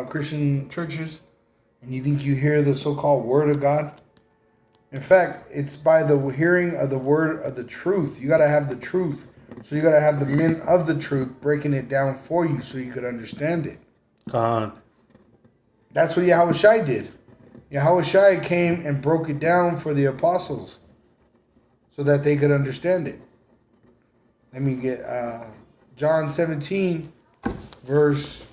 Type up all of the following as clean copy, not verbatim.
Christian churches, and you think you hear the so-called Word of God. In fact, it's by the hearing of the word of the truth. You got to have the truth. So you got to have the men of the truth breaking it down for you so you could understand it. God. That's what Yahushua did. Yahushua came and broke it down for the apostles so that they could understand it. Let me get John 17, verse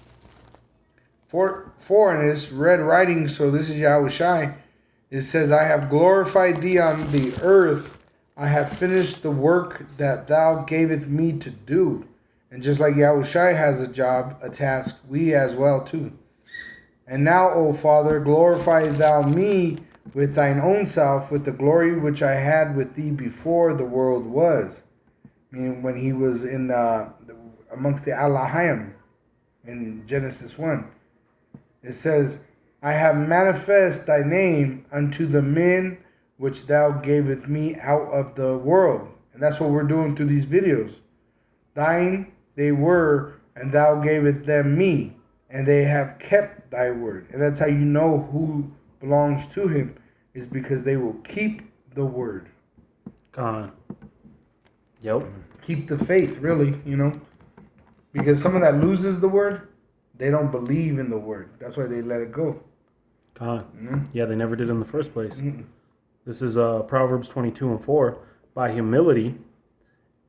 4, and it's red writing, so this is Yahushua. It says, I have glorified thee on the earth. I have finished the work that thou gavest me to do. And just like Yahushua has a job, a task, we as well too. And now, O Father, glorify thou me with thine own self, with the glory which I had with thee before the world was. Meaning when he was in amongst the Elohim in Genesis 1. It says, I have manifest thy name unto the men which thou gavest me out of the world. And that's what we're doing through these videos. Thine they were, and thou gavest them me, and they have kept thy word. And that's how you know who belongs to him, is because they will keep the word. God. Yep. Keep the faith, really, Because someone that loses the word, they don't believe in the word. That's why they let it go. God. Yeah, they never did in the first place. This is Proverbs 22:4. By humility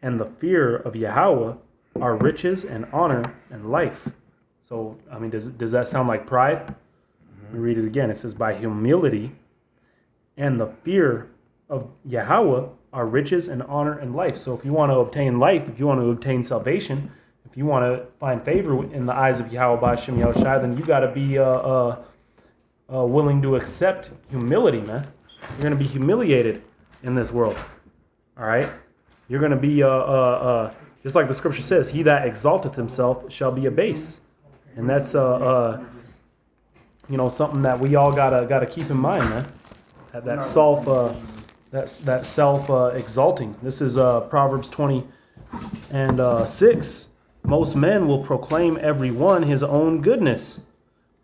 and the fear of Yahweh are riches and honor and life. So, I mean, does that sound like pride? Let me read it again. It says, by humility and the fear of Yahweh are riches and honor and life. So if you want to obtain life, if you want to obtain salvation, if you want to find favor in the eyes of Yahweh B'Shem Yahushua, then you got to be willing to accept humility, man. You're going to be humiliated in this world. All right? You're going to be, just like the scripture says, he that exalteth himself shall be abased. And that's, something that we all gotta keep in mind, man. That self, that self exalting. This is Proverbs 20:6. Most men will proclaim every one his own goodness,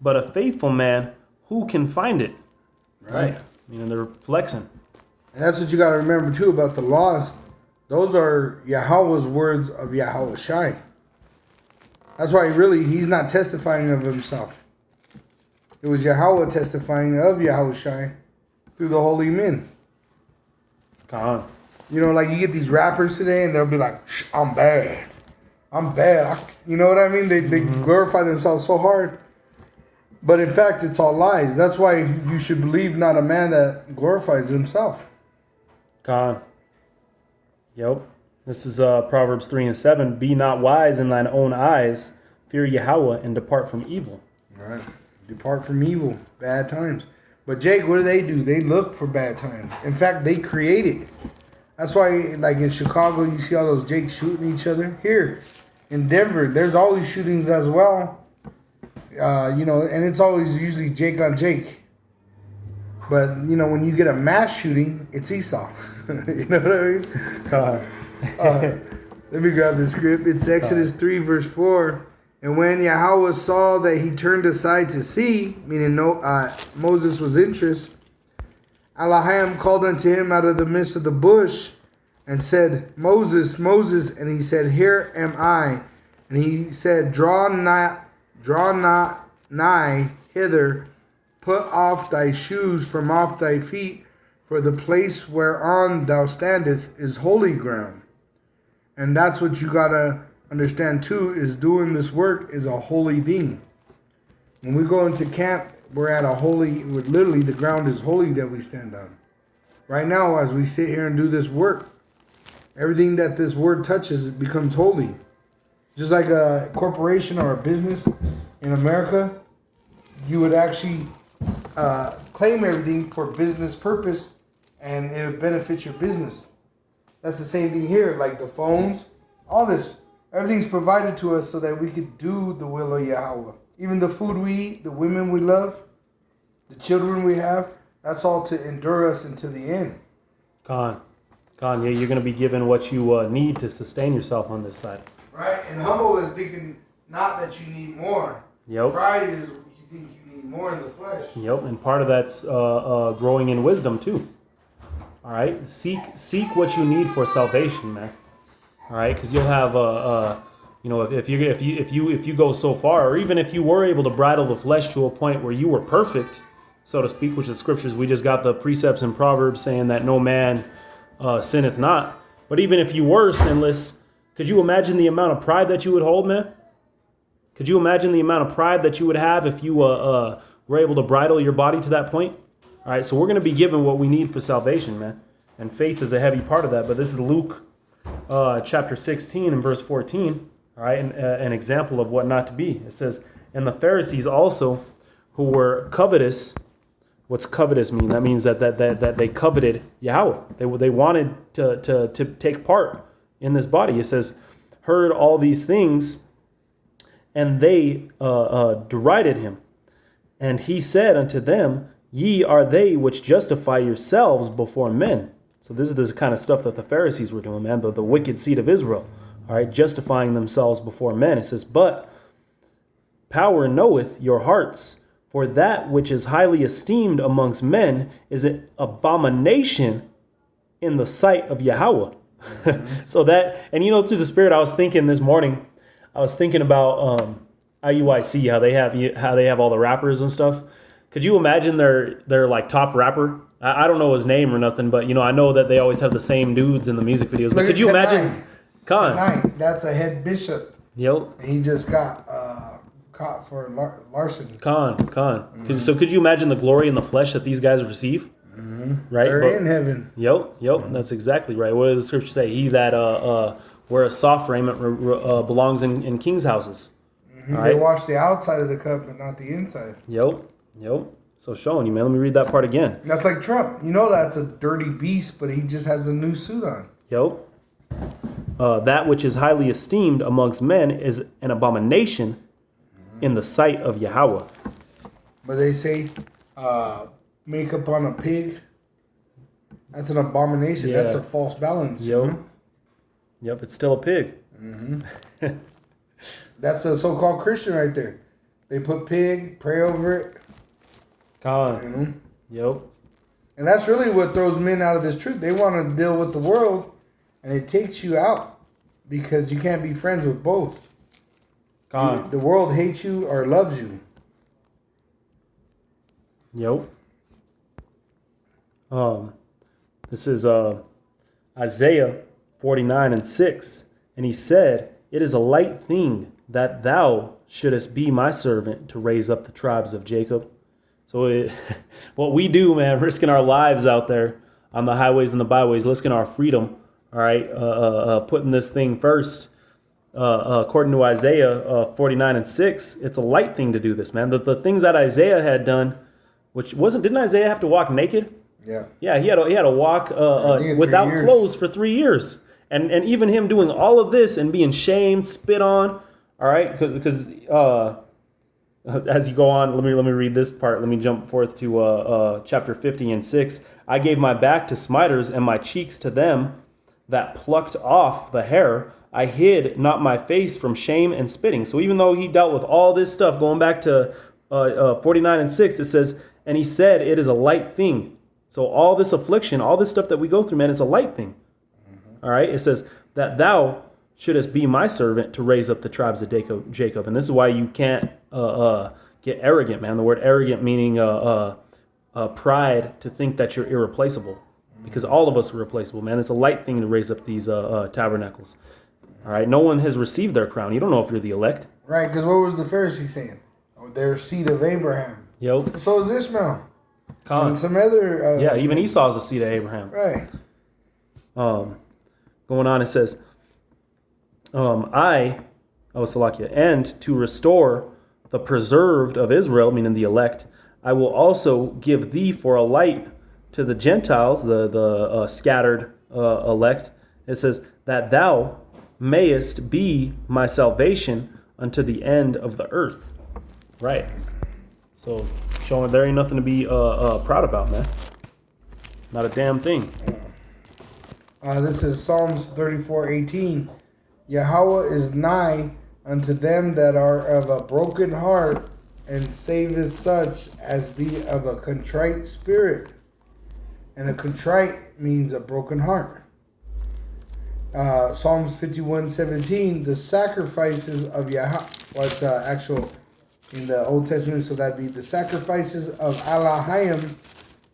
but a faithful man, who can find it? Right. They're flexing. And that's what you got to remember too about the laws. Those are Yahweh's words of Yahushua. That's why he's not testifying of himself. It was Yahweh testifying of Yahushua through the holy men. God. Like you get these rappers today and they'll be like, I'm bad. You know what I mean? They glorify themselves so hard. But in fact, it's all lies. That's why you should believe not a man that glorifies himself. God. Yep. This is Proverbs 3:7. Be not wise in thine own eyes. Fear Yahweh and depart from evil. Right. Depart from evil. Bad times. But Jake, what do? They look for bad times. In fact, they create it. That's why, like in Chicago, you see all those Jakes shooting each other. Here in Denver, there's always shootings as well. And it's always usually Jake on Jake. But, when you get a mass shooting, it's Esau. You know what I mean? Let me grab the script. It's Exodus 3, verse 4. And when Yahweh saw that he turned aside to see, meaning Moses was interested, Elohim called unto him out of the midst of the bush and said, Moses, Moses. And he said, Here am I. And he said, Draw not nigh hither, put off thy shoes from off thy feet, for the place whereon thou standest is holy ground. And that's what you gotta understand too, is doing this work is a holy thing. When we go into camp, we're at literally the ground is holy that we stand on. Right now, as we sit here and do this work, everything that this word touches, it becomes holy. Just like a corporation or a business in America, you would actually claim everything for business purpose, and it would benefit your business. That's the same thing here, like the phones, all this. Everything's provided to us so that we could do the will of Yahweh. Even the food we eat, the women we love, the children we have, that's all to endure us until the end. Con, yeah, you're going to be given what you need to sustain yourself on this side. Right? And humble is thinking not that you need more. Yep. Pride is you think you need more in the flesh. Yep, and part of that's growing in wisdom too. All right, seek what you need for salvation, man. All right, because you'll have if you go so far, or even if you were able to bridle the flesh to a point where you were perfect, so to speak, which is scriptures. We just got the precepts in Proverbs saying that no man sinneth not. But even if you were sinless, could you imagine the amount of pride that you would hold, man? Could you imagine the amount of pride that you would have if you were able to bridle your body to that point? All right, so we're going to be given what we need for salvation, man. And faith is a heavy part of that. But this is Luke chapter 16 and verse 14, all right, an example of what not to be. It says, and the Pharisees also, who were covetous. What's covetous mean? That means that they coveted Yahweh. They wanted to take part in this body. It says, heard all these things, and they derided him. And he said unto them, ye are they which justify yourselves before men. So this is this kind of stuff that the Pharisees were doing, man, the wicked seed of Israel, all right, justifying themselves before men. It says, but power knoweth your hearts, for that which is highly esteemed amongst men is an abomination in the sight of Yahweh. So that, and through the Spirit, I was thinking this morning, I was thinking about IUIC, how they have all the rappers and stuff. Could you imagine their like top rapper? I don't know his name or nothing, but I know that they always have the same dudes in the music videos. But could you imagine? Khan. That's a head bishop. Yep. He just got caught for larceny. Khan. Mm-hmm. So could you imagine the glory in the flesh that these guys receive? Mm-hmm. Right. They're in heaven. Yep. Mm-hmm. That's exactly right. What does the scripture say? He that wears soft raiment belongs in king's houses. Mm-hmm. They wash the outside of the cup, but not the inside. Yep. So showing you, man. Let me read that part again. That's like Trump. That's a dirty beast, but he just has a new suit on. Yep. That which is highly esteemed amongst men is an abomination in the sight of Yahweh. But they say makeup on a pig. That's an abomination. Yeah. That's a false balance. Yep. It's still a pig. Mm-hmm. That's a so-called Christian right there. They put pig, pray over it. God. Yep. And that's really what throws men out of this truth. They want to deal with the world, and it takes you out because you can't be friends with both. God. The world hates you or loves you. Yep. This is Isaiah 49:6, and he said, it is a light thing that thou shouldest be my servant to raise up the tribes of Jacob. So what we do, man, risking our lives out there on the highways and the byways, risking our freedom, all right, putting this thing first. According to Isaiah 49:6, it's a light thing to do this, man. The things that Isaiah had done, didn't Isaiah have to walk naked? Yeah. Yeah, he had to walk without clothes for 3 years. And even him doing all of this and being shamed, spit on, all right, because as you go on, let me read this part. Let me jump forth to chapter 50:6. I gave my back to smiters and my cheeks to them that plucked off the hair. I hid not my face from shame and spitting. So even though he dealt with all this stuff, going back to 49:6, it says, and he said, it is a light thing. So all this affliction, all this stuff that we go through, man, it's a light thing. Mm-hmm. All right. It says that thou shouldest be my servant to raise up the tribes of Jacob. And this is why you can't get arrogant, man. The word arrogant meaning pride, to think that you're irreplaceable. Because all of us are replaceable, man. It's a light thing to raise up these tabernacles. All right. No one has received their crown. You don't know if you're the elect. Right. Because what was the Pharisee saying? They're seed of Abraham. Yep. So is Ishmael. And some other. Even Esau is a seed of Abraham. Right. Going on, it says, Salakia, and to restore the preserved of Israel, meaning the elect, I will also give thee for a light to the Gentiles, the scattered elect. It says, that thou mayest be my salvation unto the end of the earth. Right. So, showing there ain't nothing to be proud about, man. Not a damn thing. This is Psalms 34:18. Yahweh is nigh unto them that are of a broken heart, and saveth such as be of a contrite spirit. And a contrite means a broken heart. Psalms 51:17, the sacrifices of Yahweh, what's actual in the Old Testament, so that'd be the sacrifices of Elohim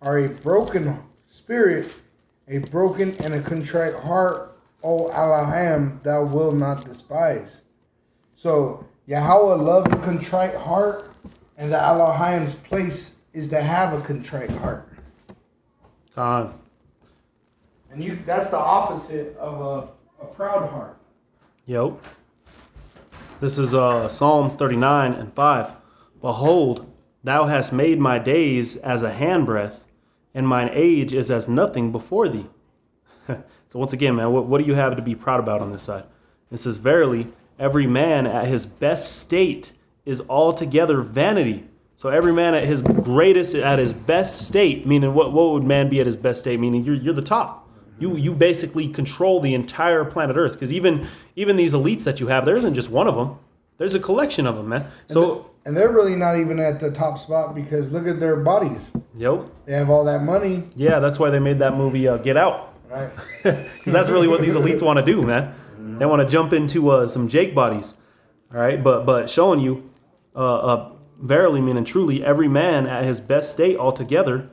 are a broken spirit, a broken and a contrite heart, O Elohim, thou wilt not despise. So Yahweh loved a contrite heart, and the Elohim's place is to have a contrite heart. God. And that's the opposite of a proud heart. Yep. This is Psalms 39:5. Behold, thou hast made my days as a handbreadth, and mine age is as nothing before thee. So once again, man, what do you have to be proud about on this side? It says, verily, every man at his best state is altogether vanity. So every man at his greatest, at his best state, meaning what would man be at his best state? Meaning you're the top. You basically control the entire planet Earth. Because even these elites that you have, there isn't just one of them. There's a collection of them, man. So and they're really not even at the top spot, because look at their bodies. Yep. They have all that money. Yeah, that's why they made that movie Get Out. Right. Because that's really what these elites want to do, man. They want to jump into some Jake bodies. All right, but showing you, verily, meaning truly, every man at his best state altogether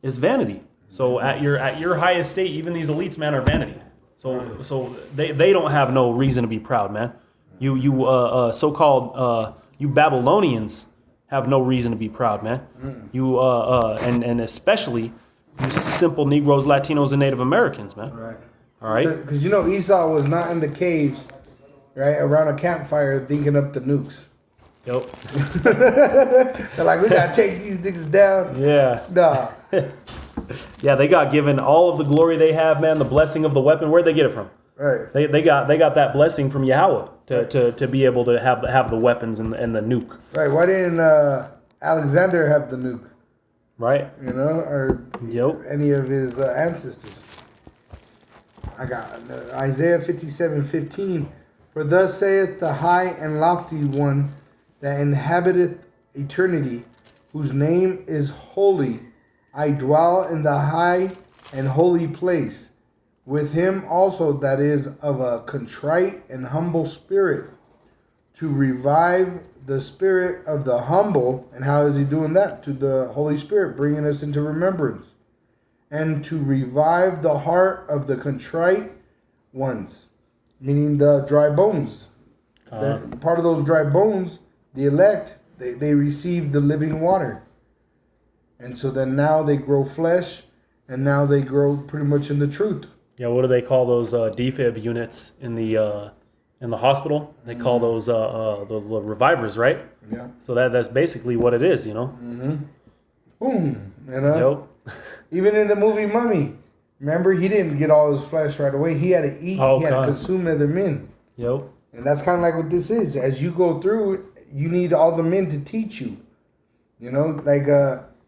is vanity. So at your highest state, even these elites, man, are vanity. So they don't have no reason to be proud, man. You so-called you Babylonians have no reason to be proud, man. You and especially you simple Negroes, Latinos, and Native Americans, man. Right. All right. Because Esau was not in the caves, right, around a campfire thinking up the nukes. Yep. They're like, we gotta take these niggas down. Yeah. Nah. Yeah, they got given all of the glory they have, man. The blessing of the weapon. Where'd they get it from? Right. They got that blessing from Yahweh to be able to have the weapons and the nuke. Right. Why didn't Alexander have the nuke? Right. Or any of his ancestors. I got Isaiah 57:15. For thus saith the high and lofty one that inhabiteth eternity, whose name is holy. I dwell in the high and holy place, with him also that is of a contrite and humble spirit, to revive the spirit of the humble. And how is he doing that? To the Holy Spirit, bringing us into remembrance. And to revive the heart of the contrite ones, meaning the dry bones. Part of those dry bones, the elect, they receive the living water. And so then now they grow flesh, and now they grow pretty much in the truth. Yeah, what do they call those defib units in the hospital? They call those the revivers, right? Yeah. So that's basically what it is, Mm-hmm. Boom. Yep. Even in the movie Mummy, remember, he didn't get all his flesh right away. He had to eat. He had to consume other men. Yep. And that's kind of like what this is. As you go through, you need all the men to teach you. Like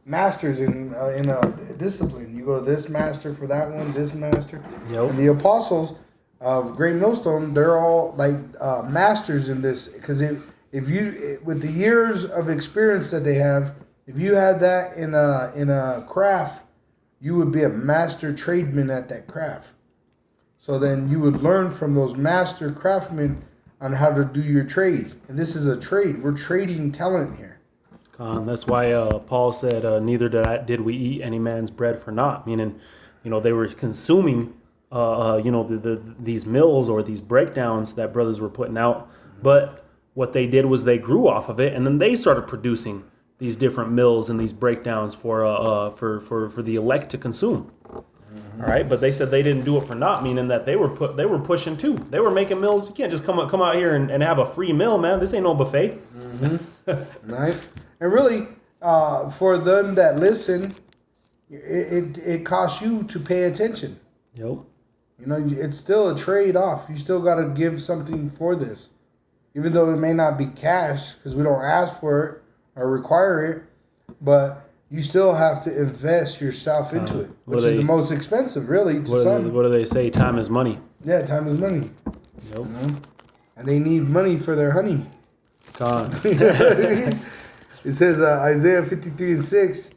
masters in a discipline. You go to this master for that one, this master. Yep. And the apostles of Great Millstone, they're all like masters in this. Because if you, with the years of experience that they have, if you had that in a craft, you would be a master tradesman at that craft. So then you would learn from those master craftsmen on how to do your trade. And this is a trade. We're trading talent here. That's why Paul said, neither did we eat any man's bread for naught. Meaning, they were consuming, these mills or these breakdowns that brothers were putting out. But what they did was they grew off of it, and then they started producing these different mills and these breakdowns for the elect to consume. Mm-hmm. All right, but they said they didn't do it for naught, meaning that they were pushing too. They were making mills. You can't just come out here and have a free mill, man. This ain't no buffet. Mm-hmm. Right. And really, for them that listen, it costs you to pay attention. Yep. It's still a trade-off. You still got to give something for this. Even though it may not be cash, because we don't ask for it or require it, but you still have to invest yourself into it, which is the most expensive, really, to some. What do they say? Time is money. Yeah, time is money. Yep. and they need money for their honey. God. It says Isaiah 53:6,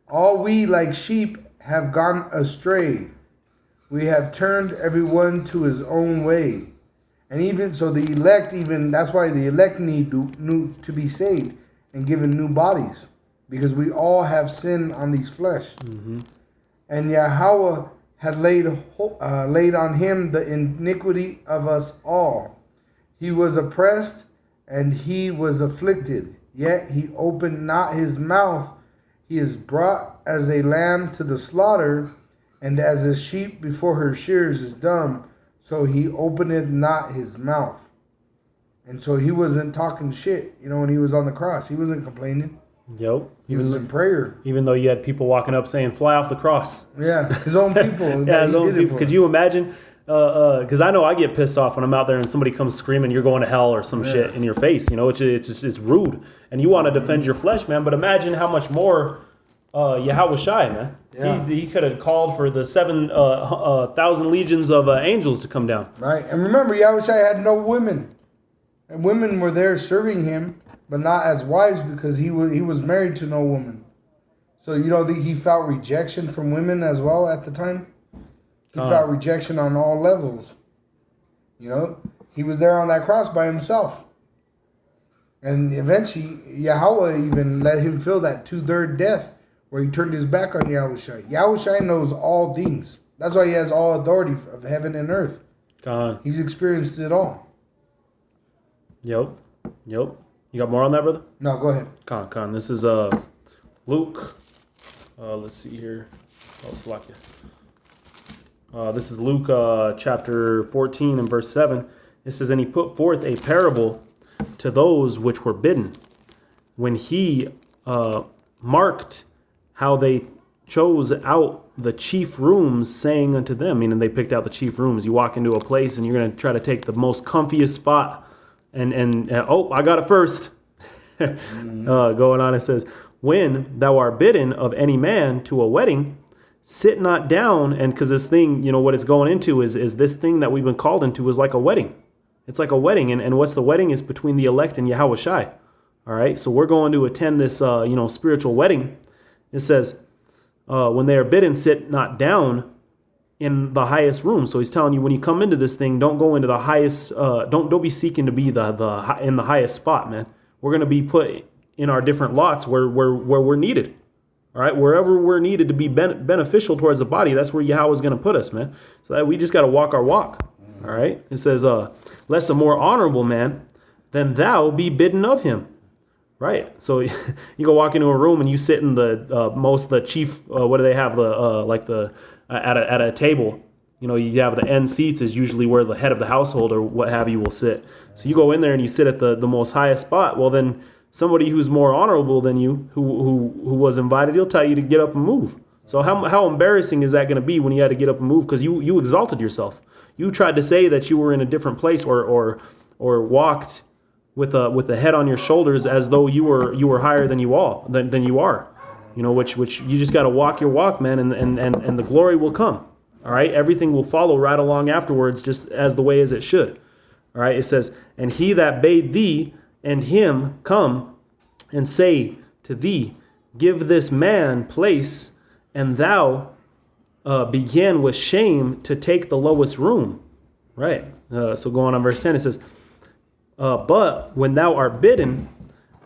all we like sheep have gone astray. We have turned everyone to his own way. And even so, the elect, that's why the elect need to be saved and given new bodies, because we all have sin on these flesh. Mm-hmm. And Yahweh had laid on him the iniquity of us all. He was oppressed and he was afflicted, yet he opened not his mouth. He is brought as a lamb to the slaughter, and as a sheep before her shearers is dumb, so he openeth not his mouth. And so he wasn't talking shit, when he was on the cross. He wasn't complaining. Yep. He was in prayer. Even though you had people walking up saying, fly off the cross. Yeah, his own people. Yeah, his own people. Could you imagine? Because I know I get pissed off when I'm out there and somebody comes screaming, you're going to hell or some shit in your face. It's rude. And you want to defend your flesh, man. But imagine how much more Yahweh Shai, man. Yeah. He could have called for the 7,000 legions of angels to come down. Right. And remember, Yahweh Shai had no women. And women were there serving him, but not as wives, because he was married to no woman. So you don't think he felt rejection from women as well at the time? He felt rejection on all levels. He was there on that cross by himself. And eventually, Yahweh even let him feel that 2/3 death, where he turned his back on Yahweh Shai. Yahweh Shai knows all things. That's why he has all authority of heaven and earth. God. He's experienced it all. Yep. You got more on that, brother? No, go ahead. Con. This is Luke. Let's see here. Oh, Slakia. This is Luke chapter 14 and verse 7. It says, and he put forth a parable to those which were bidden, when he marked how they chose out the chief rooms, saying unto them, meaning they picked out the chief rooms. You walk into a place and you're going to try to take the most comfiest spot. And I got it first. Going on, it says, when thou art bidden of any man to a wedding, sit not down. And because this thing, what it's going into is this thing that we've been called into is like a wedding. It's like a wedding. And what's the wedding is between the elect and Yahweh Shai. All right. So we're going to attend this, spiritual wedding. It says, when they are bidden, sit not down in the highest room. So he's telling you, when you come into this thing, don't go into the highest, don't be seeking to be in the highest spot, man. We're going to be put in our different lots where we're needed. All right, wherever we're needed to be beneficial towards the body, that's where Yahweh is going to put us, man. So that we just got to walk our walk. All right, it says, lest a more honorable man than thou be bidden of him. Right, so you go walk into a room and you sit in the chief. What do they have? At a table. You have the end seats is usually where the head of the household or what have you will sit. So you go in there and you sit at the most highest spot. Well, then somebody who's more honorable than you, who was invited, he'll tell you to get up and move. So how embarrassing is that going to be when you had to get up and move because you exalted yourself? You tried to say that you were in a different place or walked with a head on your shoulders as though you were higher than you are. Which you just got to walk your walk, man, and the glory will come. All right, everything will follow right along afterwards, just as the way as it should. All right, it says, and he that bade thee and him come and say to thee, give this man place, and thou begin with shame to take the lowest room. Right. So going on verse 10, it says, but when thou art bidden,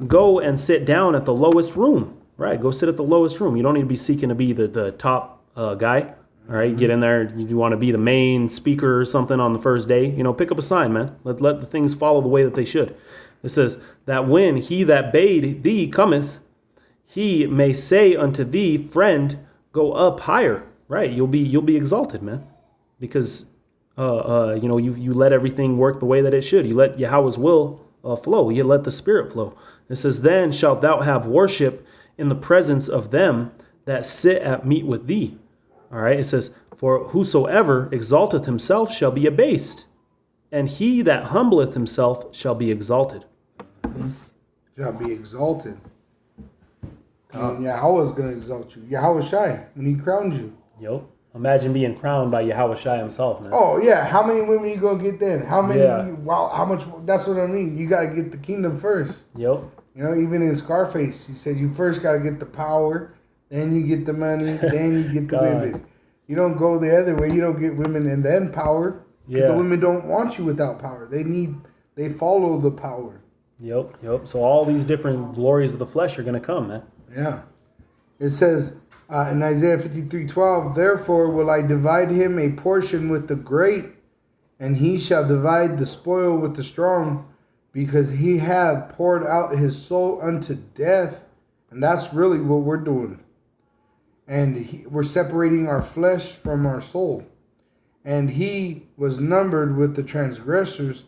go and sit down at the lowest room. Right, go sit at the lowest room. You don't need to be seeking to be the top guy. All right, you get in there. You want to be the main speaker or something on the first day. Pick up a sign, man. Let the things follow the way that they should. It says that when he that bade thee cometh, he may say unto thee, friend, go up higher. Right, you'll be exalted, man, because you let everything work the way that it should. You let Yahweh's will flow. You let the Spirit flow. It says, then shalt thou have worship in the presence of them that sit at meat with thee. All right, it says, for whosoever exalteth himself shall be abased, and he that humbleth himself shall be exalted. Shall be exalted. Yahweh's going to exalt you. Yahweh Shai, when he crowns you. Yep. Imagine being crowned by Yahweh Shai himself, man. Oh yeah, how many women you gonna get then? How many? Yeah. Wow, how much? That's what I mean. You got to get the kingdom first. Yep. You know, even in Scarface, he said you first got to get the power, then you get the money, then you get the God. women. You don't go the other way. You don't get women and then power. Because the women don't want you without power. They follow the power. Yep. So all these different glories of the flesh are going to come, man. Yeah. It says in Isaiah 53:12, therefore will I divide him a portion with the great, and he shall divide the spoil with the strong, because he hath poured out his soul unto death. And that's really what we're doing. And we're separating our flesh from our soul. And he was numbered with the transgressors,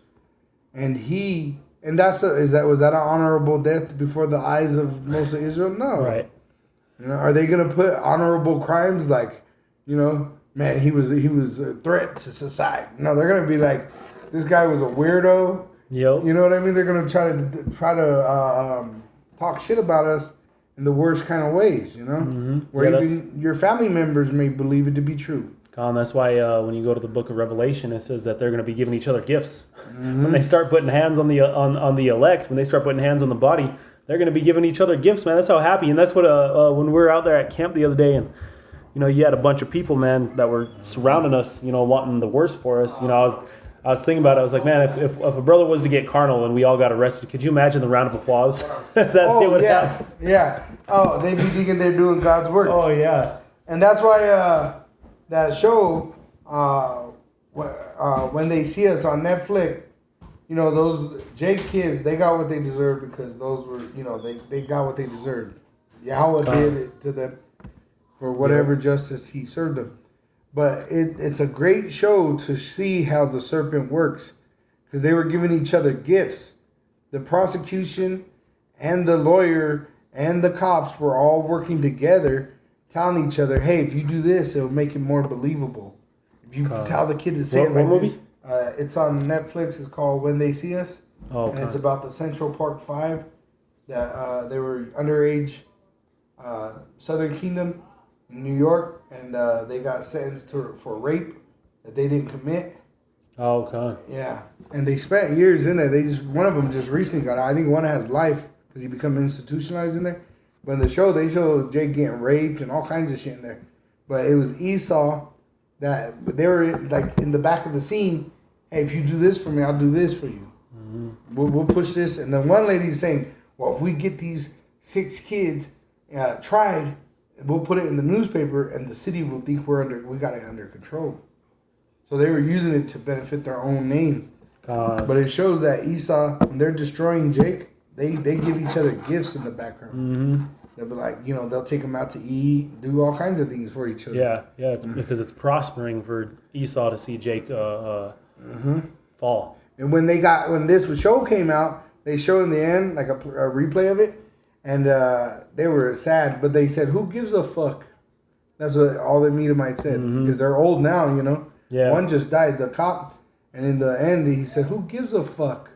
was that an honorable death before the eyes of most of Israel? No. Right. You know, are they gonna put honorable crimes like, you know, man, he was a threat to society? No, they're gonna be like, this guy was a weirdo. Yep. You know what I mean? They're gonna try to talk shit about us in the worst kind of ways. You know, where even your family members may believe it to be true. Colin, that's why when you go to the book of Revelation, it says that they're going to be giving each other gifts. When they start putting hands on the elect, when they start putting hands on the body, they're going to be giving each other gifts, man. That's how happy. And that's what when we were out there at camp the other day, and you know, you had a bunch of people, man, that were surrounding us, you know, wanting the worst for us. You know, I was thinking about it. I was like, man, if a brother was to get carnal and we all got arrested, could you imagine the round of applause that they would have? Yeah. Oh, they'd be thinking they're doing God's work. Oh yeah. And that's why that show, when they see us on Netflix, you know, those Jake kids, they got what they deserved because those were, you know, they got what they deserved. Yahweh did it to them for whatever justice he served them. But it's a great show to see how the serpent works, because they were giving each other gifts. The prosecution and the lawyer and the cops were all working together, telling each other, hey, if you do this, it'll make it more believable. If you tell the kid to say it like this. It's on Netflix. It's called When They See Us. Oh, okay. And it's about the Central Park 5. That they were underage Southern Kingdom in New York. And they got sentenced for rape that they didn't commit. Oh, okay. Yeah. And they spent years in there. One of them just recently got out. I think one has life because he become institutionalized in there. But in the show, they show Jake getting raped and all kinds of shit in there. But it was Esau that they were like in the back of the scene. Hey, if you do this for me, I'll do this for you. Mm-hmm. We'll push this. And then one lady's saying, well, if we get these 6 kids tried, we'll put it in the newspaper and the city will think we got it under control. So they were using it to benefit their own name. But it shows that Esau, when they're destroying Jake, they give each other gifts in the background. Mm-hmm. They'll be like, you know, they'll take them out to eat, do all kinds of things for each other. Yeah, it's because it's prospering for Esau to see Jake fall. And when this show came out, they showed in the end like a replay of it, and they were sad, but they said, "Who gives a fuck?" That's what all the Edomites said, because they're old now, you know. Yeah. One just died, the cop, and in the end he said, "Who gives a fuck?"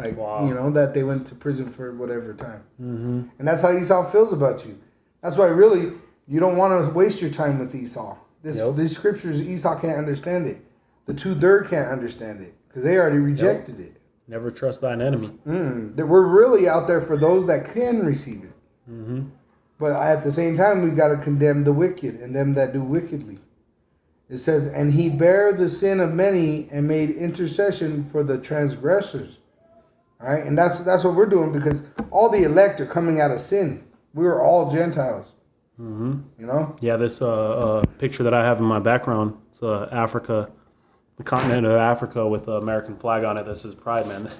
Like, you know, that they went to prison for whatever time. Mm-hmm. And that's how Esau feels about you. That's why, really, you don't want to waste your time with Esau. These scriptures, Esau can't understand it. The two third can't understand it because they already rejected it. Never trust thine enemy. We're really out there for those that can receive it. Mm-hmm. But at the same time, we got to condemn the wicked and them that do wickedly. It says, and he bare the sin of many and made intercession for the transgressors. All right, and that's what we're doing, because all the elect are coming out of sin. We were all Gentiles. Mm-hmm. You know? Yeah, this picture that I have in my background, it's Africa, the continent of Africa with the American flag on it. This is pride, man.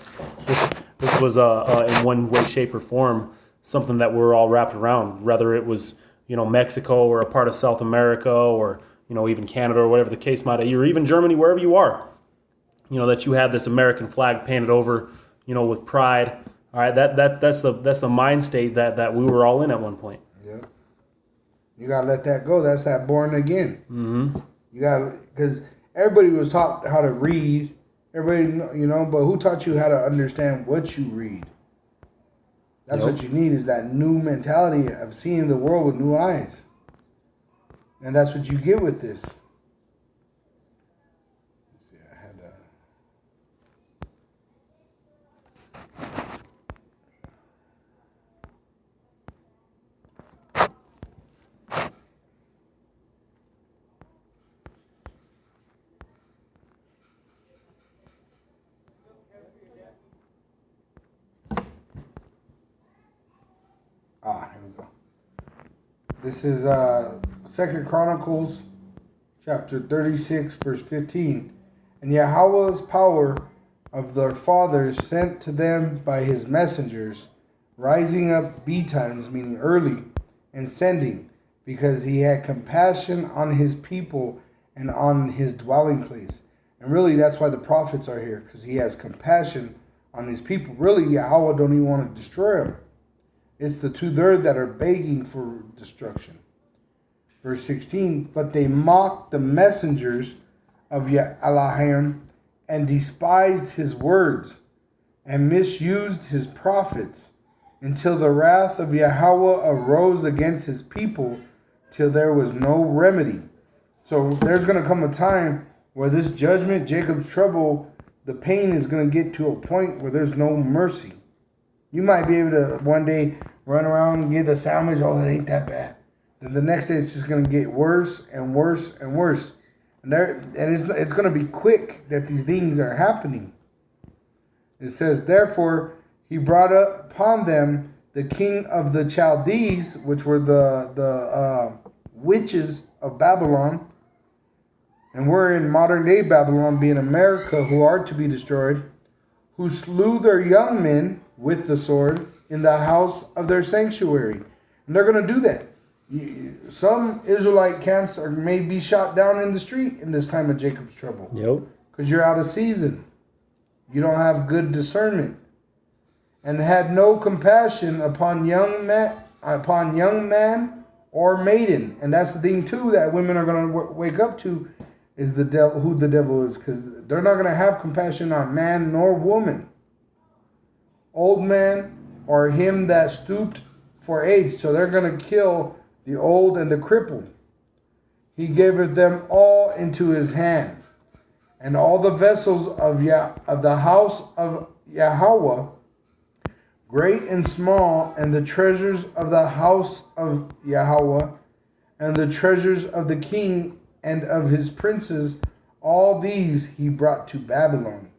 This was in one way, shape, or form something that we're all wrapped around. Whether it was, you know, Mexico or a part of South America or, you know, even Canada or whatever the case might be, or even Germany, wherever you are. You know, that you had this American flag painted over, you know, with pride. All right, that's the mind state that we were all in at one point. Yeah, you gotta let that go. That's that born again. Mm-hmm. You gotta, because everybody was taught how to read. Everybody, you know, but who taught you how to understand what you read? That's what you need, is that new mentality of seeing the world with new eyes. And that's what you get with this. Let's see, I had here we go. This is 2 Chronicles chapter 36, verse 15. And Yahweh's power of their fathers sent to them by his messengers, rising up betimes, meaning early, and sending, because he had compassion on his people and on his dwelling place. And really, that's why the prophets are here, because he has compassion on his people. Really, Yahweh don't even want to destroy them. It's the 2/3 that are begging for destruction. Verse 16, but they mocked the messengers of Elohim and despised his words and misused his prophets until the wrath of Yahweh arose against his people till there was no remedy. So there's going to come a time where this judgment, Jacob's trouble, the pain is going to get to a point where there's no mercy. You might be able to one day run around and get a sandwich. Oh, it ain't that bad. Then the next day it's just going to get worse and worse and worse. And it's going to be quick that these things are happening. It says, therefore, he brought upon them the king of the Chaldees, which were the witches of Babylon. And we're in modern day Babylon, being America, who are to be destroyed, who slew their young men with the sword in the house of their sanctuary. And they're going to do that. Some Israelite camps may be shot down in the street in this time of Jacob's trouble. Yep. Because you're out of season. You don't have good discernment. And had no compassion upon young man or maiden. And that's the thing too that women are going to wake up to, is the devil, who the devil is, because they're not going to have compassion on man nor woman, old man, or him that stooped for age. So they're going to kill the old and the crippled. He gave them all into his hand, and all the vessels of the house of Yahweh, great and small, and the treasures of the house of Yahweh, and the treasures of the king and of his princes, all these he brought to Babylon.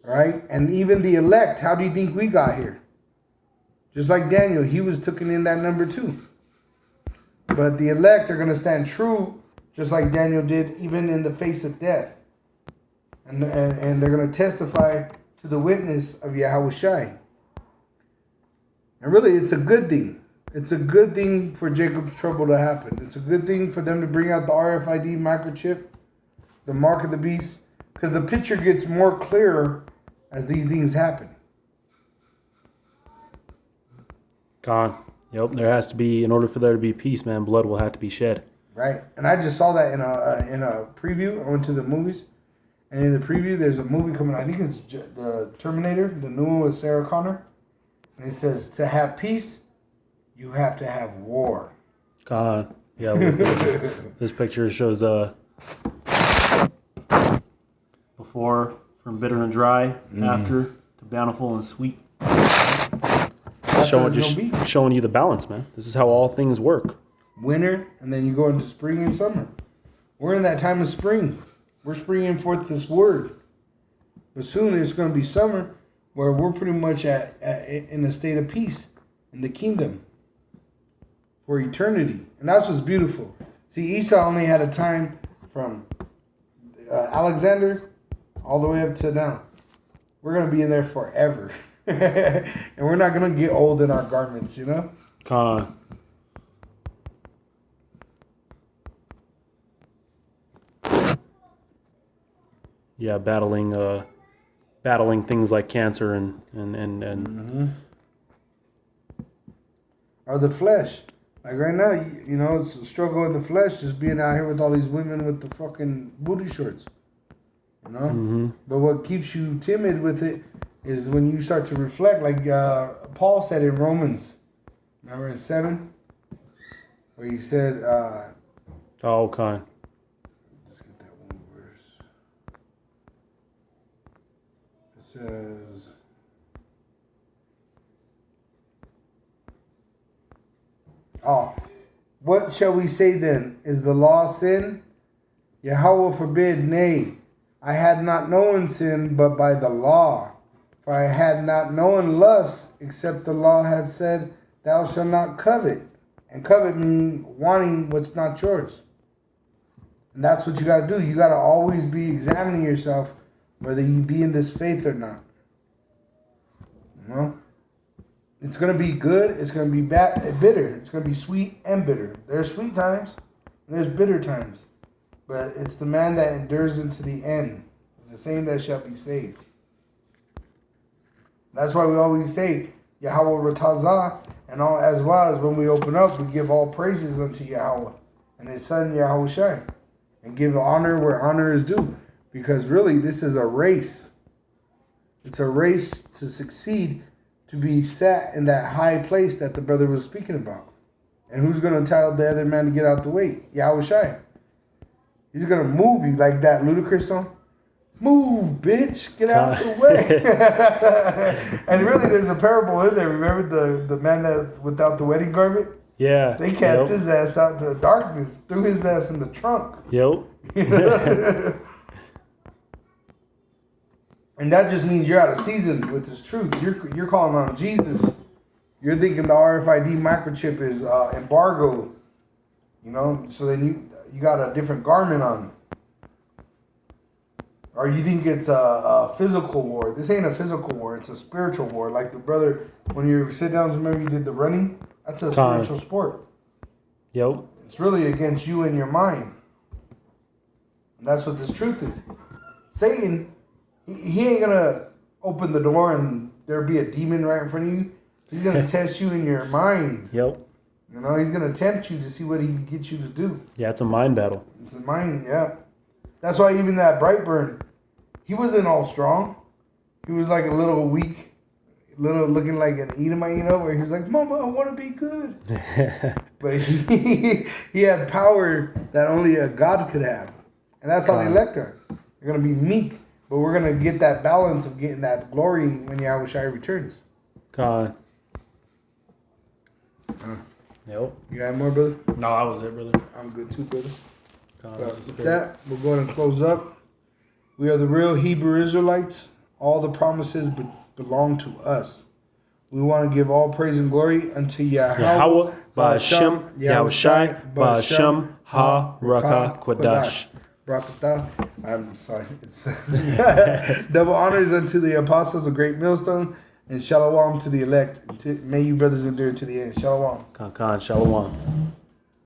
Right? And even the elect, how do you think we got here? Just like Daniel, he was taken in that number too. But the elect are going to stand true, just like Daniel did, even in the face of death. And they're going to testify to the witness of Yahweh Shai. And really, it's a good thing. It's a good thing for Jacob's trouble to happen. It's a good thing for them to bring out the RFID microchip, the mark of the beast, because the picture gets more clearer as these things happen. God. Yep. There has to be, in order for there to be peace, man, blood will have to be shed. Right. And I just saw that in a preview. I went to the movies, and in the preview, there's a movie coming. I think it's the Terminator, the new one with Sarah Connor. And it says, to have peace, you have to have war. God. Yeah. This picture shows before, from bitter and dry, after to bountiful and sweet. Showing you the balance, man. This is how all things work. Winter, and then you go into spring and summer. We're in that time of spring. We're springing forth this word. But soon it's going to be summer, where we're pretty much in a state of peace in the kingdom for eternity. And that's what's beautiful. See, Esau only had a time from Alexander all the way up to now. We're going to be in there forever. And we're not going to get old in our garments, you know? Con. Yeah, battling things like cancer and mm-hmm. Or the flesh. Like right now, you know, it's a struggle in the flesh, just being out here with all these women with the fucking booty shorts. You know? Mm-hmm. But what keeps you timid with it is when you start to reflect, like Paul said in Romans, remember in 7, where he said, Oh, okay. Let's get that one verse. It says, "Oh, what shall we say then? Is the law sin? Yahweh forbid, nay. I had not known sin but by the law. For I had not known lust, except the law had said, Thou shalt not covet. And covet means wanting what's not yours. And that's what you got to do. You got to always be examining yourself, whether you be in this faith or not. You know? It's going to be good. It's going to be bitter. It's going to be sweet and bitter. There's sweet times. And there's bitter times. But it's the man that endures into the end. The same that shall be saved. That's why we always say, Yahweh Ratazah, and all, as well as when we open up, we give all praises unto Yahweh and His Son Yahushai, and give honor where honor is due. Because really, this is a race. It's a race to succeed, to be sat in that high place that the brother was speaking about. And who's going to tell the other man to get out the way? Yahushai. He's going to move you like that Ludacris song. Move, bitch. Get out the way. And really, there's a parable in there. Remember the man that without the wedding garment? Yeah. They cast his ass out to darkness, threw his ass in the trunk. Yep. And that just means you're out of season with this truth. You're calling on Jesus. You're thinking the RFID microchip is embargo. You know, so then you got a different garment on. Or you think it's a physical war. This ain't a physical war. It's a spiritual war. Like the brother, when you sit down, remember you did the running? That's a spiritual sport. Yep. It's really against you and your mind. And that's what this truth is. Satan, he ain't going to open the door and there'll be a demon right in front of you. He's going to test you in your mind. Yep. You know, he's going to tempt you to see what he can get you to do. Yeah, it's a mind battle. It's a mind, yeah. That's why even that Brightburn, he wasn't all strong. He was like a little weak, little looking like an Edomite, you know, where he was like, Mama, I want to be good. But he had power that only a God could have. And that's how the elect are. They're going to be meek, but we're going to get that balance of getting that glory when Yahushua returns. God. Yep. You got any more, brother? No, that was it, brother. I'm good too, brother. With Good. that, we're going to close up. We are the real Hebrew Israelites. All the promises belong to us. We want to give all praise and glory unto Yahweh, Ba'ashem, Yahushai, Ba'ashem, Ha, Raka, Kwadash. Brakatah. I'm sorry. It's double honors unto the apostles of Great Millstone, and shalom to the elect. May you brothers endure to the end. Shalom. Khan, Shalom.